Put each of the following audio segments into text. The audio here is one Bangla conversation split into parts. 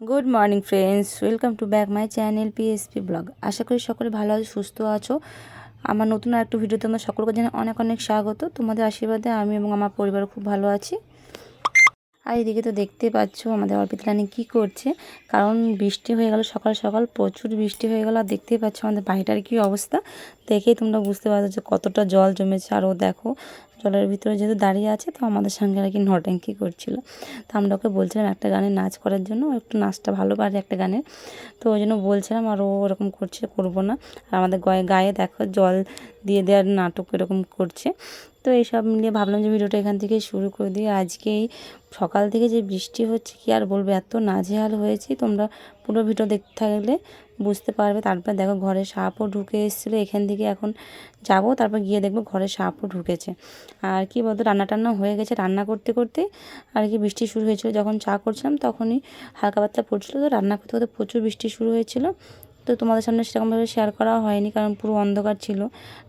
Good morning friends, welcome to back my channel PSP blog. আশা করি সকলে ভালো আছো, সুস্থ আছো। আমার নতুন আরেকটু ভিডিও তোমার সকলকে জানাই অনেক অনেক স্বাগত। তোমাদের আশীর্বাদে আমি এবং আমার পরিবার খুব ভালো আছি। আর এদিকে তো দেখতে পাচ্ছ আমাদের অর্পিতা রানী কী করছে, কারণ বৃষ্টি হয়ে গেল, সকাল সকাল প্রচুর বৃষ্টি হয়ে গেল। আর দেখতেই পাচ্ছ আমাদের বাড়িটার কী অবস্থা, দেখেই তোমরা বুঝতে পারছো যে কতটা জল জমেছে। আর ও দেখো জলের ভিতরে যেহেতু দাঁড়িয়ে আছে, তো আমাদের সঙ্গে আর কি নট্যাঙ্কি করছিল। তো আমরা ওকে বলছিলাম একটা গানে নাচ করার জন্য, ও একটু নাচটা ভালো পারে একটা গানে, তো ওই জন্য বলছিলাম। আর ও ওরকম করছে, করবো না। আর আমাদের গায়ে দেখো জল দিয়ে দেওয়ার নাটক এরকম করছে। তো এইসব মিলিয়ে ভাবলাম যে ভিডিওটা এখান থেকে শুরু করে দিই। আজকেই সকাল থেকে যে বৃষ্টি হচ্ছে কি আর বলবো, এত নাজেহাল হয়েছি। তোমরা পুরো ভিডিও দেখতে থাকলে বুঝতে পারবে। তারপর দেখো ঘরে সাপও ঢুকে এসেছিলো। এখান থেকে এখন যাব, তারপর গিয়ে দেখবো ঘরে সাপও ঢুকেছে। আর কি বলতো, রান্না টান্না হয়ে গেছে। রান্না করতে করতে আর কি বৃষ্টি শুরু হয়েছিল। যখন চা করছিলাম তখনই হালকা পাতলা পড়ছিলো, তো রান্না করতে করতে প্রচুর বৃষ্টি শুরু হয়েছিল। তো তোমাদের সামনে সেরকমভাবে শেয়ার করা হয়নি, কারণ পুরো অন্ধকার ছিল,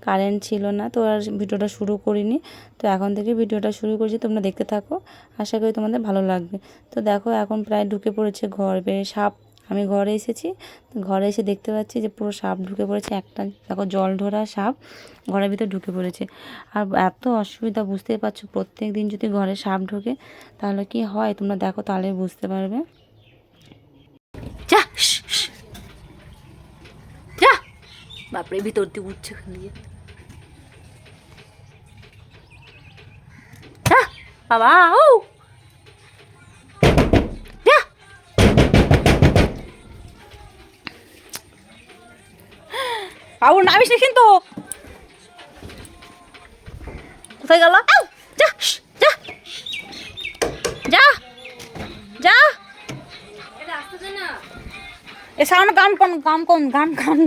কারেন্ট ছিল না, তো আর ভিডিওটা শুরু করিনি। তো এখন থেকে ভিডিওটা শুরু করছি, তোমরা দেখতে থাকো, আশা করি তোমাদের ভালো লাগবে। তো দেখো এখন প্রায় ঢুকে পড়েছে ঘরে সাপ। আমি ঘরে এসেছি, ঘরে এসে দেখতে পাচ্ছি যে পুরো সাপ ঢুকে পড়েছে। একটা দেখো জল ধরা সাপ ঘরের ভিতরে ঢুকে পড়েছে। আর এত অসুবিধা, বুঝতেই পারছো, প্রত্যেক দিন যদি ঘরে সাপ ঢোকে তাহলে কি হয় তোমরা দেখো, তাহলে বুঝতে পারবে। যা যা, বাপরে ভিতর দিয়ে উঠছে দিয়ে। বাবা ও যা, বাবু নামিস না কিন্তু। কোথায় গেল? যা যা যা যা, এ সামনে গান কম গান কম গান গান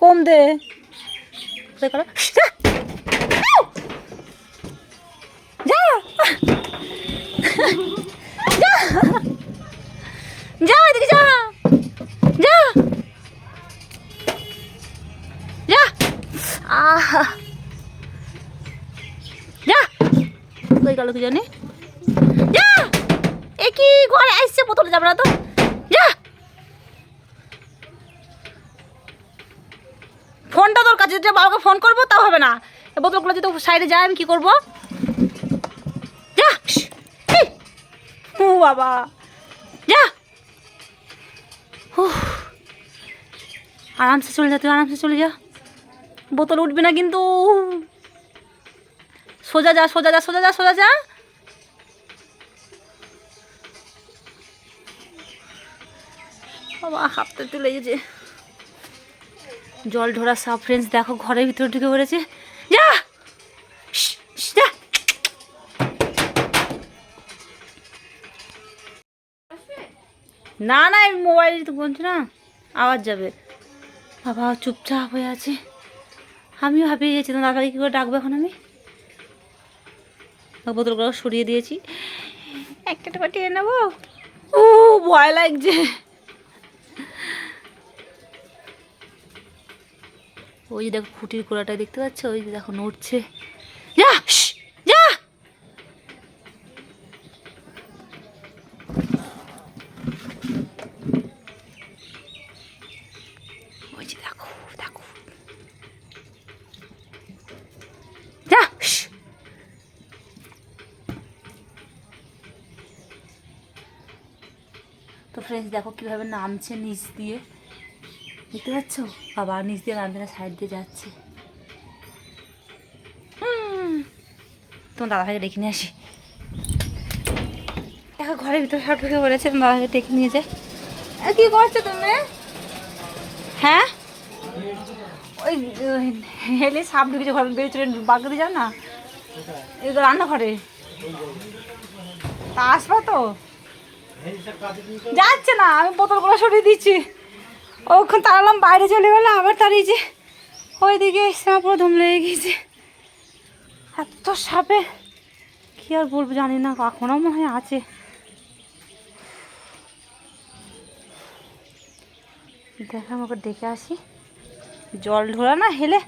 কম দে। কোথায় গেল? যা যা যা, এদিকে যা যা যা, আহা যা, কোথায় গেল কি জানি। যা, এ কি ঘরে আসছে, বোতলে যাবে না তো। যা, ফোনটা তোর কাছে, যে বাবাকে ফোন করবো তাও হবে না। বোতলগুলো যদি সাইডে যায় আমি কি করবো? যা, ও বাবা যা, আরামসে চলে যা, তুই আরামসে চলে যা, বোতল উঠবে না কিন্তু। সোজা যা সোজা যা সোজা যা সোজা যা। বাবা হাঁপতে তুলে গেছে। জল ঢোরা সাপ ফ্রেন্ডস, দেখো ঘরের ভিতরে ঢুকে পড়েছে। যা যা, না না মোবাইল তো বলছি না, আওয়াজ যাবে। বাবা চুপচাপ হয়ে আছে, আমিও হাঁপিয়ে গেছি। তো দাদাকে কী করে ডাকবো এখন আমি? বোতলগুলো সরিয়ে দিয়েছি, একটা পাঠিয়ে নেবো। ও ভয় লাগছে। ওই যে দেখো খুঁটির গোড়াটা দেখতে পাচ্ছ, ওই যে দেখো নড়ছে। যা যা, ওই যে দেখো দেখো, যা। তো ফ্রেন্ডস দেখো কীভাবে নামছে নিচ দিয়ে, দেখতে পাচ্ছ? বাবা নিচ দিয়ে নামছে না, সাইড দিয়ে যাচ্ছে। তোমার দাদাভাইকে ডেকে নিয়ে আসি। দেখো ঘরের ভিতরে সব ঢুকে পড়েছে, তোমার দাদাভাইকে ডেকে নিয়ে যায়। কী করছো তুমি? হ্যাঁ ওই হেলে সাপ ঢুকেছে ঘর, বেরিয়ে বাগড়ে যাও না, এই তো রান্নাঘরে। তা আসবো তো, যাচ্ছে না, আমি বোতলগুলো সরিয়ে দিচ্ছি। ওখান তাড়ালাম, বাইরে চলে গেলো, আবার তাড়িয়েছে ওইদিকে এসে আমার পুরো ধুম লেগে গিয়েছে। এত সাপে কী আর বলবো, জানি না, এখনও মনে হয় আছে। দেখো আমাকে ডেকে আসি, জল ঢোলা না হেলে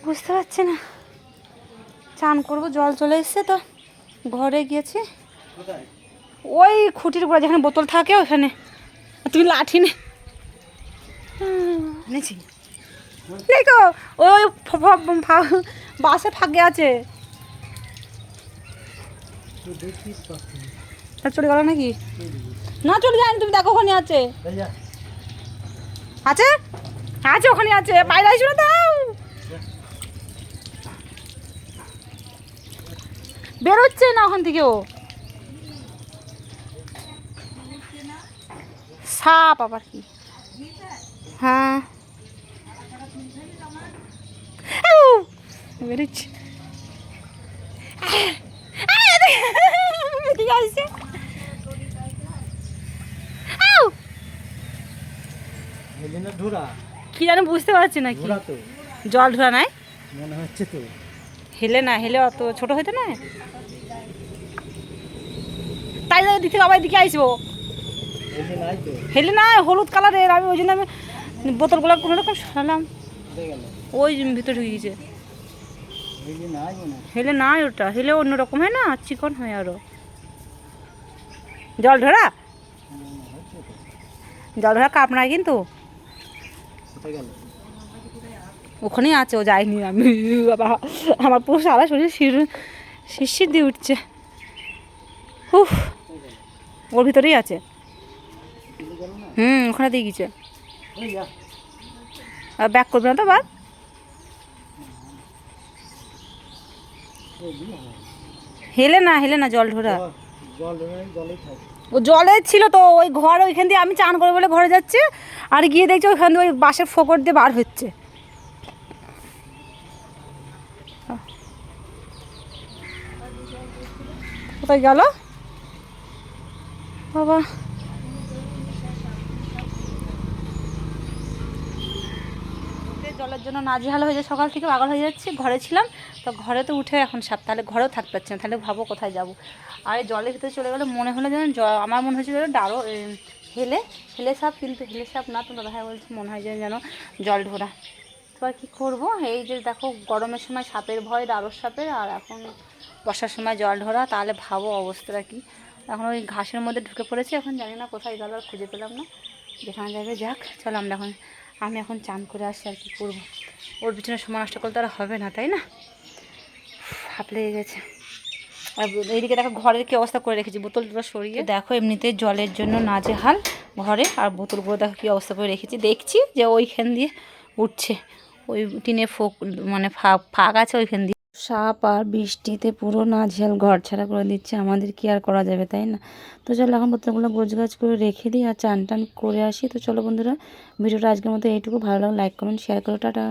বুঝতে পারছি না। চান করবো, জল চলে এসছে তো ঘরে গিয়েছি। ওই খুঁটির উপরে যেখানে বোতল থাকে ওখানে। তুমি লাঠি নেছি দেখো ওই বাসে ফাঁকে আছে। চলে গেল নাকি? না চলে যায়নি, তুমি দেখো ওখানে আছে আছে আছে ওখানে আছে, বাইরে আসো না, দাও বেরোচ্ছে না ওখান থেকে। ও সাপ আবার কি? হ্যাঁ বেরোচ্ছে। কি জানি বুঝতে পারছি না, কি জল ঢোরা নাই মনে হচ্ছে তো। হেলে না, হেলে অত ছোট হইতে না, তাই দিক থেকে আবার দিকে আসবো। হেলে না, হলুদ কালারের। আমি ওই জন্য আমি বোতলগুলো কোনো রকম সরালাম, ওই ভিতরে ঢুকে গেছে। হেলে নাই, ওটা হেলে অন্যরকম হয় না, চিকন হয় আরো। জল ধরা, জল ধরা কাপ নাই কিন্তু ওখানেই আছে, ও যায়নি। আমি বাবা আমার পুরো সারা শরীর শিরশির দিয়ে উঠছে। উফ, ওর ভিতরেই আছে। ওখানে দিয়ে গেছে। ব্যাক করবে না তো বাদ। হেলে না, হেলে না, জল ধরা। ও জলে ছিল তো, ওই ঘর ওইখান দিয়ে আমি চান করে বলে ঘরে যাচ্ছে, আর গিয়ে দেখছি ওইখান দিয়ে ওই বাঁশের ফোকর দিয়ে বার হচ্ছে। কোথায় গেল বাবা? জলের জন্য নাজেহাল হয়ে যায়, সকাল থেকে পাগল হয়ে যাচ্ছে। ঘরে ছিলাম তো, ঘরে তো উঠে এখন সাপ, তাহলে ঘরেও থাকতে পারছি না, তাহলে ভাবো কোথায় যাব। আর এই জলের ভিতরে চলে গেলে মনে হলো যেন আমার মনে হয়েছিল ডারো হেলে হেলে সাপ, কিন্তু হেলে সাপ না, তো দাদা ভাই বলছে মনে হয় যেন জল ঢোরা। তো আর কী করবো, এই যে দেখো গরমের সময় সাপের ভয়, দারোর সাপের, আর এখন বর্ষার সময় জল ঢোরা, তাহলে ভাবো অবস্থাটা কি। এখন ওই ঘাসের মধ্যে ঢুকে পড়েছি, এখন জানি না কোথায় গেল, আর খুঁজে পেলাম না। যেখানে যাবে যাক, চলো আমি এখন চান করে আসি। আর কি করবো, ওর পিছনে সময় নষ্ট করতে আর হবে না, তাই না? হাঁপ লেগে গেছে। আর এইদিকে দেখো ঘরের কি অবস্থা করে রেখেছি, বোতলগুলো সরিয়ে দেখো, এমনিতে জলের জন্য নাজেহাল ঘরে, আর বোতলগুলো দেখো কী অবস্থা করে রেখেছি। দেখছি যে ওইখান দিয়ে উঠছে, ওই টিনে মানে ফাঁক আছে ওইখান দিয়ে। সাপ আর বৃষ্টিতে পুরো নাজেহাল ঘর ছাড়া করে দিচ্ছে, আমাদের কি আর করা যাবে, তাই না? তো চলো এখন বোতলগুলো গোছগাছ করে রেখে দিই আর চান টান করে আসি। তো চলো বন্ধুরা, ভিডিওটা আজকের মতো এইটুকু। ভালো লাগলে লাইক কমেন্ট শেয়ার করো, টাটা।